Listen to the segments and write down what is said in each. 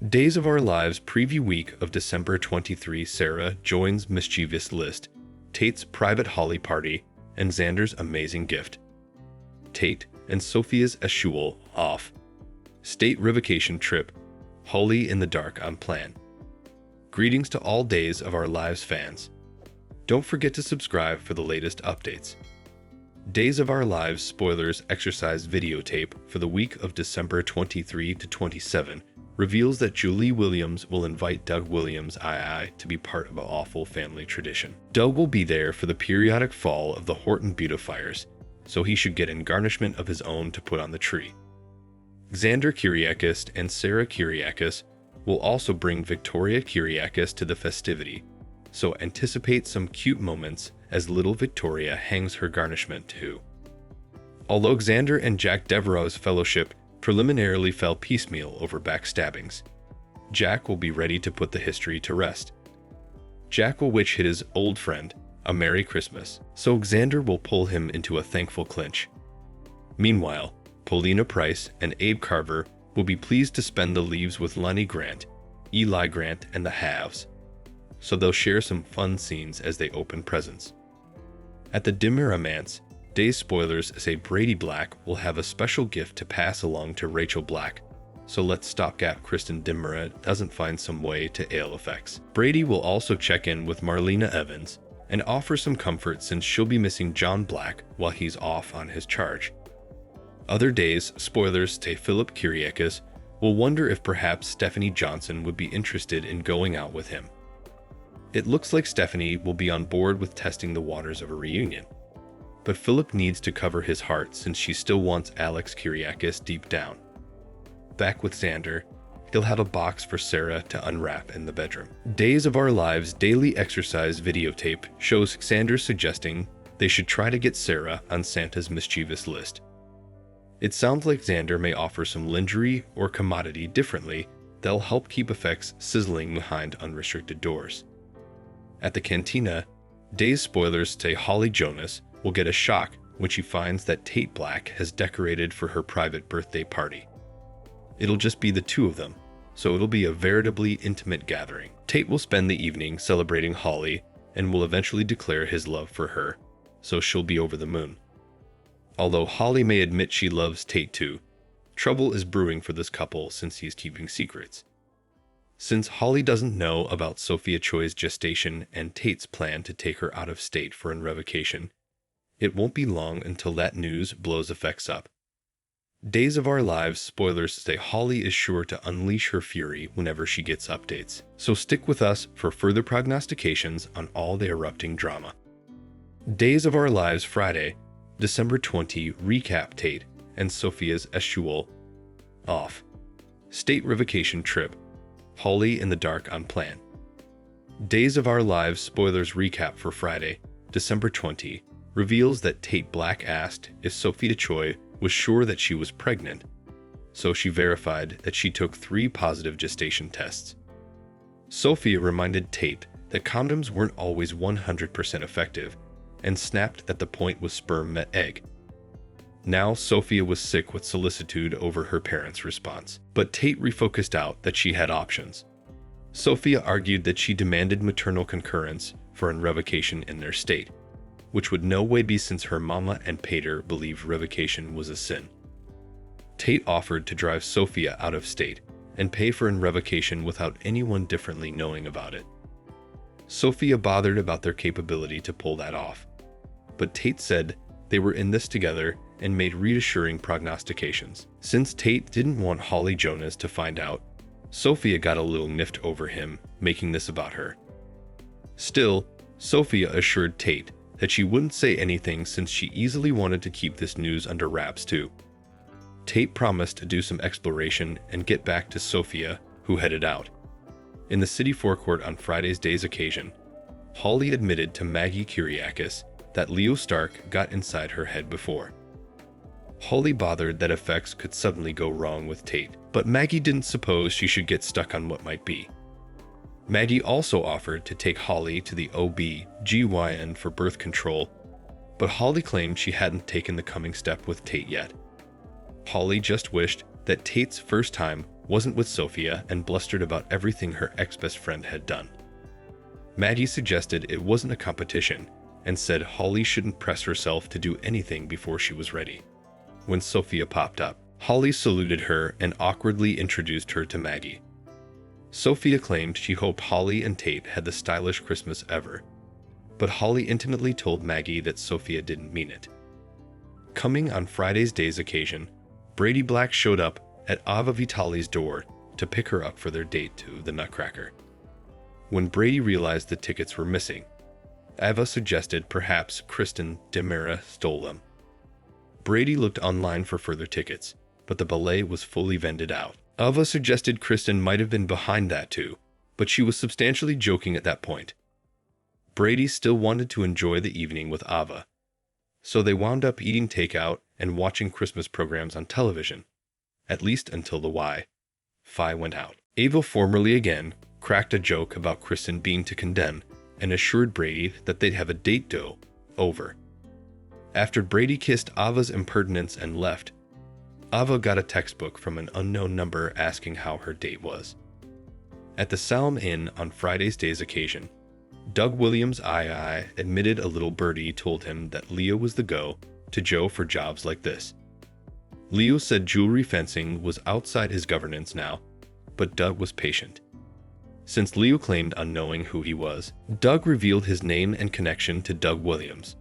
Days of Our Lives preview week of December 23. Sarah joins mischievous list, Tate's private Holly party, and Xander's amazing gift. Tate and Sophia's eschewal off. State revocation trip. Holly in the dark on plan. Greetings to all Days of Our Lives fans. Don't forget to subscribe for the latest updates. Days of Our Lives spoilers exercise videotape for the week of December 23 to 27 reveals that Julie Williams will invite Doug Williams II to be part of an awful family tradition. Doug will be there for the periodic fall of the Horton beautifiers, so he should get an garnishment of his own to put on the tree. Xander Kyriakis and Sarah Kyriakis will also bring Victoria Kyriakis to the festivity, so anticipate some cute moments as little Victoria hangs her garnishment too. Although Xander and Jack Devereaux's fellowship preliminarily fell piecemeal over backstabbings, Jack will be ready to put the history to rest. Jack will wish his old friend a Merry Christmas, so Xander will pull him into a thankful clinch. Meanwhile, Paulina Price and Abe Carver will be pleased to spend the leaves with Lonnie Grant, Eli Grant, and the Halves, so they'll share some fun scenes as they open presents. At the Dimmermans, Days spoilers say Brady Black will have a special gift to pass along to Rachel Black, so let's stopgap Kristen Dimmer doesn't find some way to ale effects. Brady will also check in with Marlena Evans and offer some comfort since she'll be missing John Black while he's off on his charge. Other Days spoilers say Philip Kyriakis will wonder if perhaps Stephanie Johnson would be interested in going out with him. It looks like Stephanie will be on board with testing the waters of a reunion, but Philip needs to cover his heart since she still wants Alex Kyriakis deep down. Back with Xander, he'll have a box for Sarah to unwrap in the bedroom. Days of Our Lives daily exercise videotape shows Xander suggesting they should try to get Sarah on Santa's mischievous list. It sounds like Xander may offer some lingerie or commodity differently that'll help keep effects sizzling behind unrestricted doors. At the cantina, Days spoilers say Holly Jonas will get a shock when she finds that Tate Black has decorated for her private birthday party. It'll just be the two of them, so it'll be a veritably intimate gathering. Tate will spend the evening celebrating Holly and will eventually declare his love for her, so she'll be over the moon. Although Holly may admit she loves Tate too, trouble is brewing for this couple since he's keeping secrets. Since Holly doesn't know about Sophia Choi's gestation and Tate's plan to take her out of state for an revocation, it won't be long until that news blows effects up. Days of Our Lives spoilers say Holly is sure to unleash her fury whenever she gets updates, so stick with us for further prognostications on all the erupting drama. Days of Our Lives Friday, December 20 recap Tate and Sophia's eschewal off. State revocation trip. Holly in the dark on plan. Days of Our Lives spoilers recap for Friday, December 20 reveals that Tate Black asked if Sophia Choi was sure that she was pregnant, so she verified that she took 3 positive gestation tests. Sophia reminded Tate that condoms weren't always 100% effective and snapped that the point was sperm met egg. Now Sophia was sick with solicitude over her parents' response, but Tate refocused out that she had options. Sophia argued that she demanded maternal concurrence for an revocation in their state, which would no way be since her mama and pater believed revocation was a sin. Tate offered to drive Sophia out of state and pay for an revocation without anyone differently knowing about it. Sophia bothered about their capability to pull that off, but Tate said they were in this together and made reassuring prognostications. Since Tate didn't want Holly Jonas to find out, Sophia got a little niffed over him, making this about her. Still, Sophia assured Tate that she wouldn't say anything since she easily wanted to keep this news under wraps too. Tate promised to do some exploration and get back to Sophia, who headed out. In the city forecourt on Friday's Days occasion, Holly admitted to Maggie Kyriakis that Leo Stark got inside her head before. Holly bothered that effects could suddenly go wrong with Tate, but Maggie didn't suppose she should get stuck on what might be. Maggie also offered to take Holly to the OB/GYN for birth control, but Holly claimed she hadn't taken the coming step with Tate yet. Holly just wished that Tate's first time wasn't with Sophia and blustered about everything her ex-best friend had done. Maggie suggested it wasn't a competition and said Holly shouldn't press herself to do anything before she was ready. When Sophia popped up, Holly saluted her and awkwardly introduced her to Maggie. Sophia claimed she hoped Holly and Tate had the stylish Christmas ever, but Holly intimately told Maggie that Sophia didn't mean it. Coming on Friday's day's occasion, Brady Black showed up at Ava Vitali's door to pick her up for their date to the Nutcracker. When Brady realized the tickets were missing, Ava suggested perhaps Kristen DeMera stole them. Brady looked online for further tickets, but the ballet was fully vended out. Ava suggested Kristen might have been behind that too, but she was substantially joking at that point. Brady still wanted to enjoy the evening with Ava, so they wound up eating takeout and watching Christmas programs on television, at least until the Wi-Fi went out. Ava formally again cracked a joke about Kristen being to condemn and assured Brady that they'd have a date over. After Brady kissed Ava's impertinence and left, Ava got a textbook from an unknown number asking how her date was. At the Salem Inn on Friday's day's occasion, Doug Williams' II admitted a little birdie told him that Leo was the go-to Joe for jobs like this. Leo said jewelry fencing was outside his governance now, but Doug was patient. Since Leo claimed unknowing who he was, Doug revealed his name and connection to Doug Williams.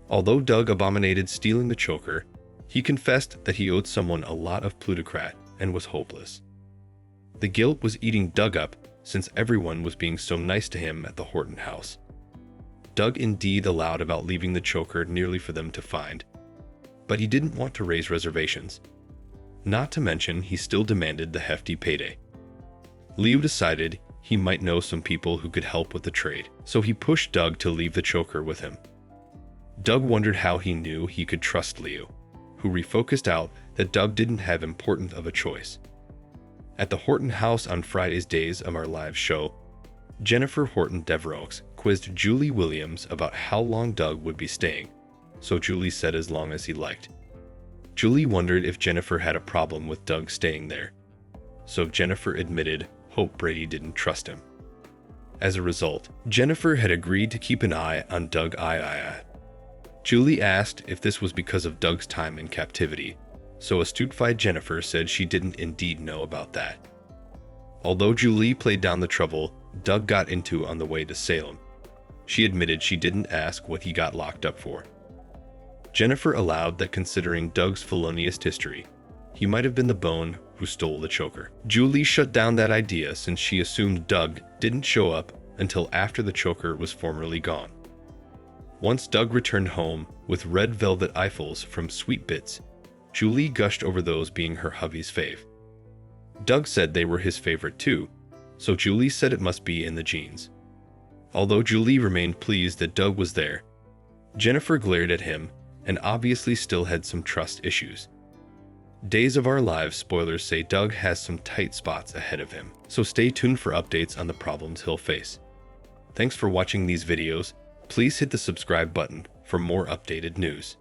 Although Doug abominated stealing the choker, he confessed that he owed someone a lot of plutocrat and was hopeless. The guilt was eating Doug up since everyone was being so nice to him at the Horton house. Doug indeed allowed about leaving the choker nearly for them to find, but he didn't want to raise reservations. Not to mention he still demanded the hefty payday. Leo decided he might know some people who could help with the trade, so he pushed Doug to leave the choker with him. Doug wondered how he knew he could trust Leo, who refocused out that Doug didn't have important of a choice. At the Horton house on Friday's Days of Our Lives show, Jennifer Horton Devereux quizzed Julie Williams about how long Doug would be staying, so Julie said as long as he liked. Julie wondered if Jennifer had a problem with Doug staying there, so Jennifer admitted Hope Brady didn't trust him. As a result, Jennifer had agreed to keep an eye on Doug III. Julie asked if this was because of Doug's time in captivity, so a stupefied Jennifer said she didn't indeed know about that. Although Julie played down the trouble Doug got into on the way to Salem, she admitted she didn't ask what he got locked up for. Jennifer allowed that considering Doug's felonious history, he might have been the bone who stole the choker. Julie shut down that idea since she assumed Doug didn't show up until after the choker was formally gone. Once Doug returned home with red velvet Eiffels from Sweet Bits, Julie gushed over those being her hubby's fave. Doug said they were his favorite too, so Julie said it must be in the genes. Although Julie remained pleased that Doug was there, Jennifer glared at him and obviously still had some trust issues. Days of Our Lives spoilers say Doug has some tight spots ahead of him, so stay tuned for updates on the problems he'll face. Thanks for watching these videos. Please hit the subscribe button for more updated news.